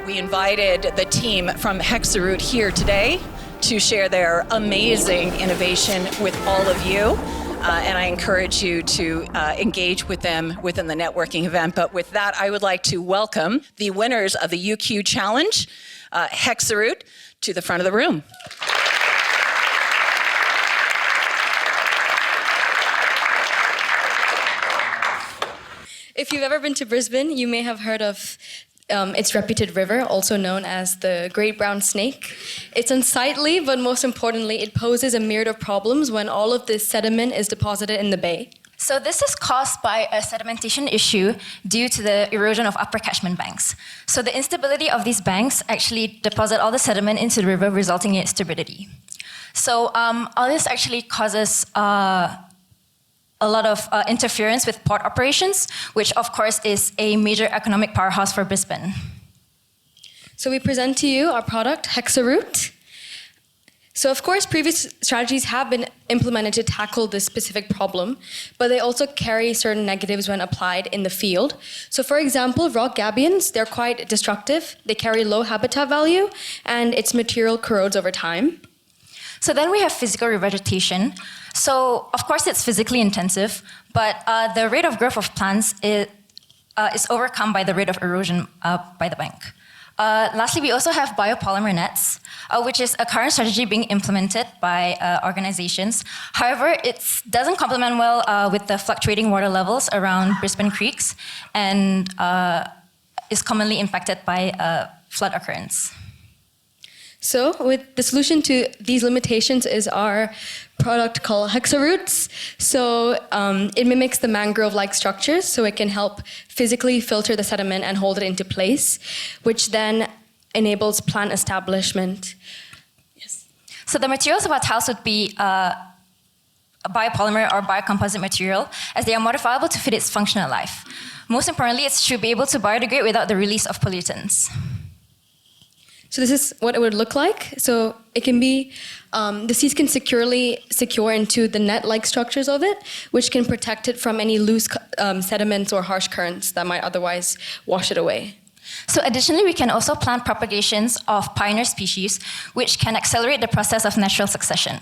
We invited the team from HexaRoot here today to share their amazing innovation with all of you. And I encourage you to engage with them within the networking event. But with that, I would like to welcome the winners of the UQ Challenge, HexaRoot, to the front of the room. If you've ever been to Brisbane, you may have heard of its reputed river, also known as the Great Brown Snake. It's unsightly, but most importantly, it poses a myriad of problems when all of this sediment is deposited in the bay. So this is caused by a sedimentation issue due to the erosion of upper catchment banks. So the instability of these banks actually deposit all the sediment into the river, resulting in its turbidity. So all this actually causes a lot of interference with port operations, which of course is a major economic powerhouse for Brisbane. So we present to you our product, HexaRoot. So of course, previous strategies have been implemented to tackle this specific problem, but they also carry certain negatives when applied in the field. So for example, rock gabions, they're quite destructive. They carry low habitat value, and its material corrodes over time. So then we have physical revegetation. So of course it's physically intensive, but the rate of growth of plants is overcome by the rate of erosion by the bank. Lastly, we also have biopolymer nets, which is a current strategy being implemented by organizations. However, it doesn't complement well with the fluctuating water levels around Brisbane creeks and is commonly impacted by flood occurrence. So with the solution to these limitations is our product called HexaRoots. So it mimics the mangrove-like structures, so it can help physically filter the sediment and hold it into place, which then enables plant establishment. Yes. So the materials of our tiles would be a biopolymer or biocomposite material, as they are modifiable to fit its functional life. Most importantly, it should be able to biodegrade without the release of pollutants. So this is what it would look like. So it can be, the seeds can securely secure into the net-like structures of it, which can protect it from any loose sediments or harsh currents that might otherwise wash it away. So additionally, we can also plant propagations of pioneer species, which can accelerate the process of natural succession.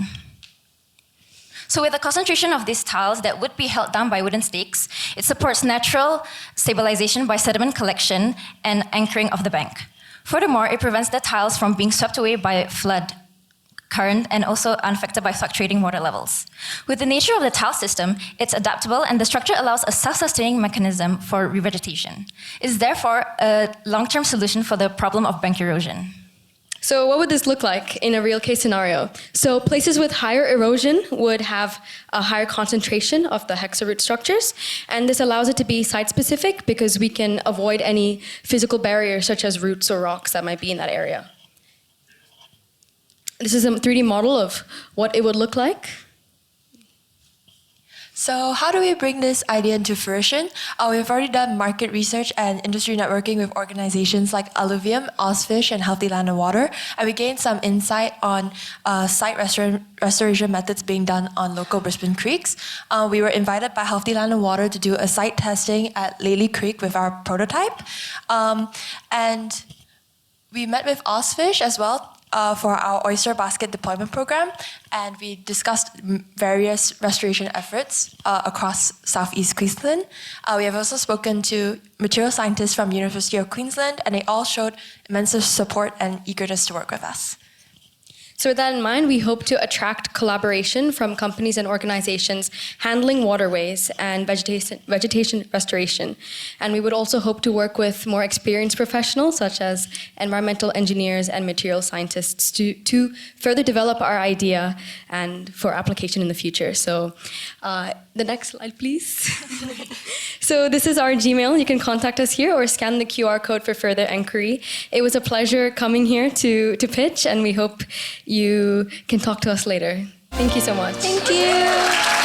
So with the concentration of these tiles that would be held down by wooden stakes, it supports natural stabilization by sediment collection and anchoring of the bank. Furthermore, it prevents the tiles from being swept away by flood current and also unaffected by fluctuating water levels. With the nature of the tile system, it's adaptable and the structure allows a self-sustaining mechanism for revegetation. It's therefore a long-term solution for the problem of bank erosion. So what would this look like in a real case scenario? So places with higher erosion would have a higher concentration of the HexaRoot structures, and this allows it to be site-specific because we can avoid any physical barriers such as roots or rocks that might be in that area. This is a 3D model of what it would look like. So how do we bring this idea into fruition? We've already done market research and industry networking with organizations like Alluvium, Ozfish, and Healthy Land and Water, and we gained some insight on site restoration methods being done on local Brisbane creeks. We were invited by Healthy Land and Water to do a site testing at Laley Creek with our prototype, and we met with Ozfish as well for our oyster basket deployment program, and we discussed various restoration efforts across Southeast Queensland. We have also spoken to material scientists from University of Queensland, and they all showed immense support and eagerness to work with us. So with that in mind, we hope to attract collaboration from companies and organizations handling waterways and vegetation restoration. And we would also hope to work with more experienced professionals such as environmental engineers and material scientists to further develop our idea and for application in the future. So the next slide, please. So this is our Gmail. You can contact us here or scan the QR code for further inquiry. It was a pleasure coming here to pitch, and we hope you can talk to us later. Thank you so much. Thank you.